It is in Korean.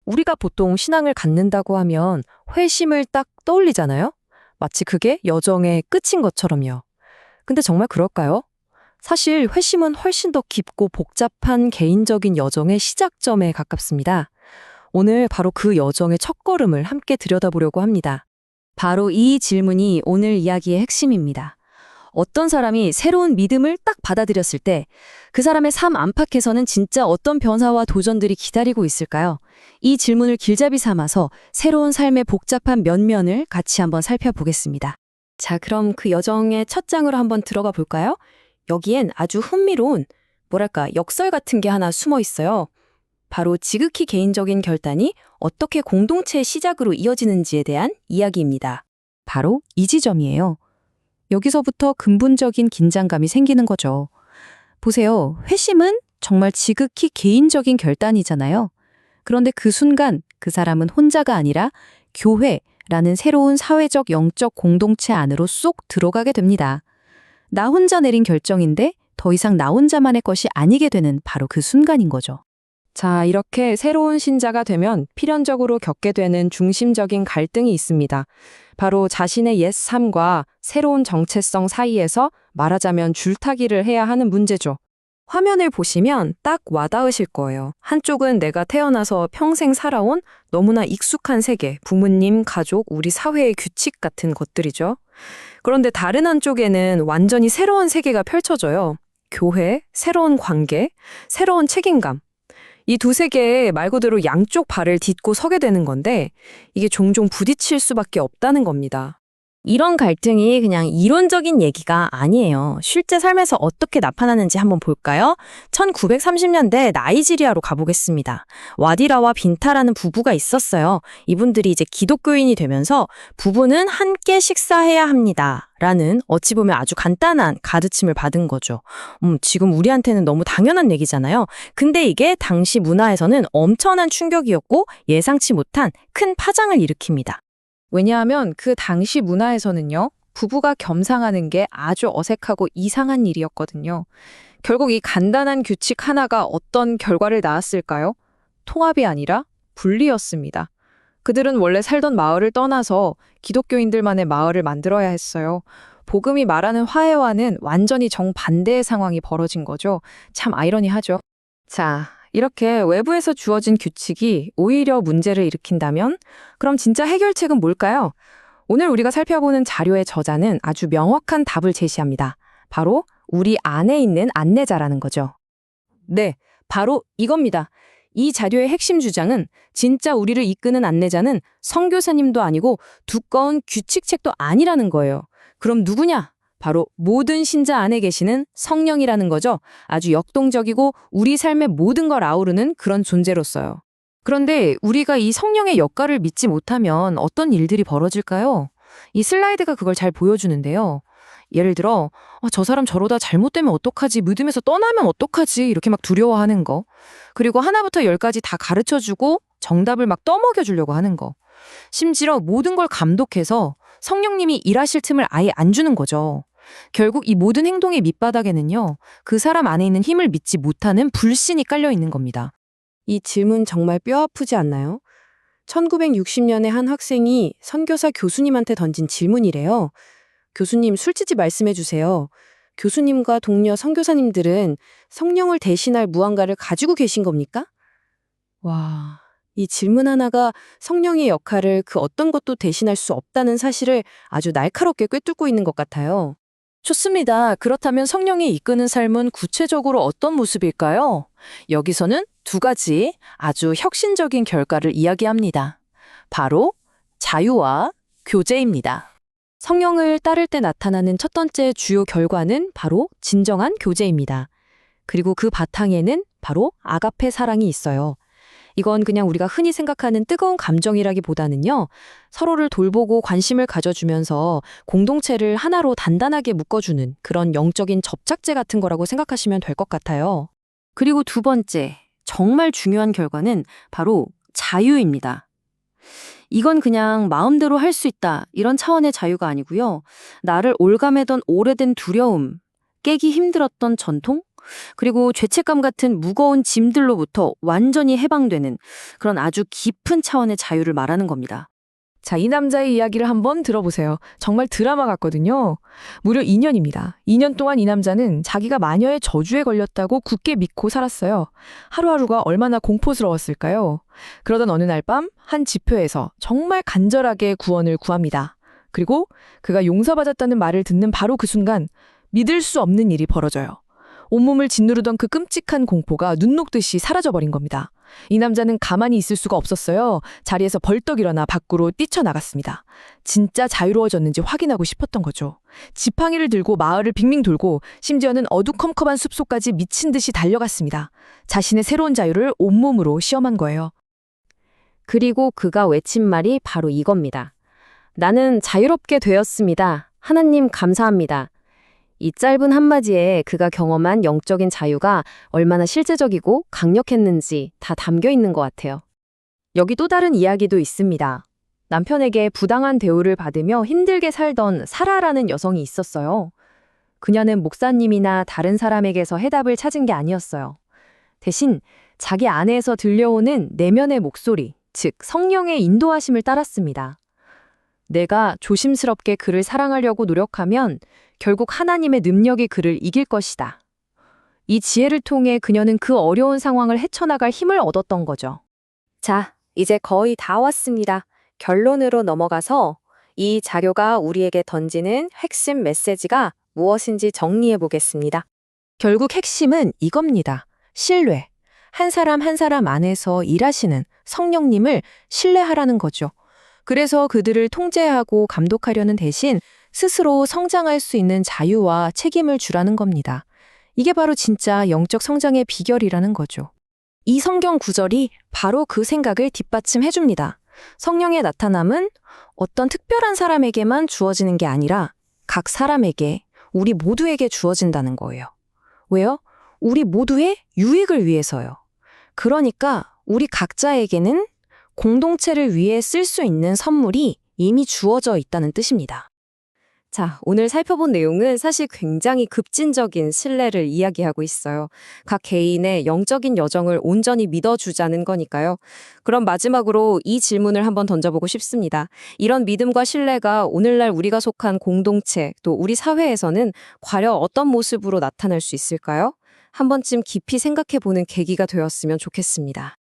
우리가 보통 신앙을 갖는다고 하면 회심을 딱 떠올리잖아요? 마치 그게 여정의 끝인 것처럼요. 근데 정말 그럴까요? 사실 회심은 훨씬 더 깊고 복잡한 개인적인 여정의 시작점에 가깝습니다. 오늘 바로 그 여정의 첫걸음을 함께 들여다보려고 합니다. 바로 이 질문이 오늘 이야기의 핵심입니다. 어떤 사람이 새로운 믿음을 딱 받아들였을 때 그 사람의 삶 안팎에서는 진짜 어떤 변화와 도전들이 기다리고 있을까요? 이 질문을 길잡이 삼아서 새로운 삶의 복잡한 면면을 같이 한번 살펴보겠습니다. 자, 그럼 그 여정의 첫 장으로 한번 들어가 볼까요? 여기엔 아주 흥미로운, 역설 같은 게 하나 숨어 있어요. 바로 지극히 개인적인 결단이 어떻게 공동체의 시작으로 이어지는지에 대한 이야기입니다. 바로 이 지점이에요. 여기서부터 근본적인 긴장감이 생기는 거죠. 보세요. 회심은 정말 지극히 개인적인 결단이잖아요. 그런데 그 순간 그 사람은 혼자가 아니라 교회라는 새로운 사회적 영적 공동체 안으로 쏙 들어가게 됩니다. 나 혼자 내린 결정인데 더 이상 나 혼자만의 것이 아니게 되는 바로 그 순간인 거죠. 자, 이렇게 새로운 신자가 되면 필연적으로 겪게 되는 중심적인 갈등이 있습니다. 바로 자신의 옛 삶과 새로운 정체성 사이에서 말하자면 줄타기를 해야 하는 문제죠. 화면을 보시면 딱 와닿으실 거예요. 한쪽은 내가 태어나서 평생 살아온 너무나 익숙한 세계, 부모님, 가족, 우리 사회의 규칙 같은 것들이죠. 그런데 다른 한쪽에는 완전히 새로운 세계가 펼쳐져요. 교회, 새로운 관계, 새로운 책임감. 이 두 세계에 말 그대로 양쪽 발을 딛고 서게 되는 건데 이게 종종 부딪힐 수밖에 없다는 겁니다. 이런 갈등이 그냥 이론적인 얘기가 아니에요. 실제 삶에서 어떻게 나타나는지 한번 볼까요? 1930년대 나이지리아로 가보겠습니다. 와디라와 빈타라는 부부가 있었어요. 이분들이 이제 기독교인이 되면서 부부는 함께 식사해야 합니다. 라는 어찌 보면 아주 간단한 가르침을 받은 거죠. 지금 우리한테는 너무 당연한 얘기잖아요. 근데 이게 당시 문화에서는 엄청난 충격이었고 예상치 못한 큰 파장을 일으킵니다. 왜냐하면 그 당시 문화에서는요, 부부가 겸상하는 게 아주 어색하고 이상한 일이었거든요. 결국 이 간단한 규칙 하나가 어떤 결과를 낳았을까요? 통합이 아니라 분리였습니다. 그들은 원래 살던 마을을 떠나서 기독교인들만의 마을을 만들어야 했어요. 복음이 말하는 화해와는 완전히 정반대의 상황이 벌어진 거죠. 참 아이러니하죠. 자, 이렇게 외부에서 주어진 규칙이 오히려 문제를 일으킨다면 그럼 진짜 해결책은 뭘까요? 오늘 우리가 살펴보는 자료의 저자는 아주 명확한 답을 제시합니다. 바로 우리 안에 있는 안내자라는 거죠. 네, 바로 이겁니다. 이 자료의 핵심 주장은 진짜 우리를 이끄는 안내자는 선교사님도 아니고 두꺼운 규칙책도 아니라는 거예요. 그럼 누구냐? 바로 모든 신자 안에 계시는 성령이라는 거죠. 아주 역동적이고 우리 삶의 모든 걸 아우르는 그런 존재로서요. 그런데 우리가 이 성령의 역할을 믿지 못하면 어떤 일들이 벌어질까요? 이 슬라이드가 그걸 잘 보여주는데요. 예를 들어 저 사람 저러다 잘못되면 어떡하지? 믿음에서 떠나면 어떡하지? 이렇게 막 두려워하는 거. 그리고 하나부터 열까지 다 가르쳐주고 정답을 막 떠먹여주려고 하는 거. 심지어 모든 걸 감독해서 성령님이 일하실 틈을 아예 안 주는 거죠. 결국 이 모든 행동의 밑바닥에는요, 그 사람 안에 있는 힘을 믿지 못하는 불신이 깔려 있는 겁니다. 이 질문 정말 뼈아프지 않나요? 1960년에 한 학생이 선교사 교수님한테 던진 질문이래요. 교수님, 솔직히 말씀해 주세요. 교수님과 동료 선교사님들은 성령을 대신할 무언가를 가지고 계신 겁니까? 와, 이 질문 하나가 성령의 역할을 그 어떤 것도 대신할 수 없다는 사실을 아주 날카롭게 꿰뚫고 있는 것 같아요. 좋습니다. 그렇다면 성령이 이끄는 삶은 구체적으로 어떤 모습일까요? 여기서는 두 가지 아주 혁신적인 결과를 이야기합니다. 바로 자유와 교제입니다. 성령을 따를 때 나타나는 첫 번째 주요 결과는 바로 진정한 교제입니다. 그리고 그 바탕에는 바로 아가페 사랑이 있어요. 이건 그냥 우리가 흔히 생각하는 뜨거운 감정이라기보다는요, 서로를 돌보고 관심을 가져주면서 공동체를 하나로 단단하게 묶어주는 그런 영적인 접착제 같은 거라고 생각하시면 될 것 같아요. 그리고 두 번째, 정말 중요한 결과는 바로 자유입니다. 이건 그냥 마음대로 할 수 있다, 이런 차원의 자유가 아니고요. 나를 올가매던 오래된 두려움, 깨기 힘들었던 전통, 그리고 죄책감 같은 무거운 짐들로부터 완전히 해방되는 그런 아주 깊은 차원의 자유를 말하는 겁니다. 자, 이 남자의 이야기를 한번 들어보세요. 정말 드라마 같거든요. 무려 2년입니다. 2년 동안 이 남자는 자기가 마녀의 저주에 걸렸다고 굳게 믿고 살았어요. 하루하루가 얼마나 공포스러웠을까요? 그러던 어느 날 밤 한 지표에서 정말 간절하게 구원을 구합니다. 그리고 그가 용서받았다는 말을 듣는 바로 그 순간 믿을 수 없는 일이 벌어져요. 온몸을 짓누르던 그 끔찍한 공포가 눈 녹듯이 사라져버린 겁니다. 이 남자는 가만히 있을 수가 없었어요. 자리에서 벌떡 일어나 밖으로 뛰쳐나갔습니다. 진짜 자유로워졌는지 확인하고 싶었던 거죠. 지팡이를 들고 마을을 빙빙 돌고 심지어는 어두컴컴한 숲속까지 미친 듯이 달려갔습니다. 자신의 새로운 자유를 온몸으로 시험한 거예요. 그리고 그가 외친 말이 바로 이겁니다. 나는 자유롭게 되었습니다. 하나님 감사합니다. 이 짧은 한마디에 그가 경험한 영적인 자유가 얼마나 실제적이고 강력했는지 다 담겨 있는 것 같아요. 여기 또 다른 이야기도 있습니다. 남편에게 부당한 대우를 받으며 힘들게 살던 사라라는 여성이 있었어요. 그녀는 목사님이나 다른 사람에게서 해답을 찾은 게 아니었어요. 대신 자기 안에서 들려오는 내면의 목소리, 즉 성령의 인도하심을 따랐습니다. 내가 조심스럽게 그를 사랑하려고 노력하면 결국 하나님의 능력이 그를 이길 것이다. 이 지혜를 통해 그녀는 그 어려운 상황을 헤쳐나갈 힘을 얻었던 거죠. 자, 이제 거의 다 왔습니다. 결론으로 넘어가서 이 자료가 우리에게 던지는 핵심 메시지가 무엇인지 정리해 보겠습니다. 결국 핵심은 이겁니다. 신뢰. 한 사람 한 사람 안에서 일하시는 성령님을 신뢰하라는 거죠. 그래서 그들을 통제하고 감독하려는 대신 스스로 성장할 수 있는 자유와 책임을 주라는 겁니다. 이게 바로 진짜 영적 성장의 비결이라는 거죠. 이 성경 구절이 바로 그 생각을 뒷받침해 줍니다. 성령의 나타남은 어떤 특별한 사람에게만 주어지는 게 아니라 각 사람에게, 우리 모두에게 주어진다는 거예요. 왜요? 우리 모두의 유익을 위해서요. 그러니까 우리 각자에게는 공동체를 위해 쓸 수 있는 선물이 이미 주어져 있다는 뜻입니다. 자, 오늘 살펴본 내용은 사실 굉장히 급진적인 신뢰를 이야기하고 있어요. 각 개인의 영적인 여정을 온전히 믿어주자는 거니까요. 그럼 마지막으로 이 질문을 한번 던져보고 싶습니다. 이런 믿음과 신뢰가 오늘날 우리가 속한 공동체, 또 우리 사회에서는 과연 어떤 모습으로 나타날 수 있을까요? 한 번쯤 깊이 생각해보는 계기가 되었으면 좋겠습니다.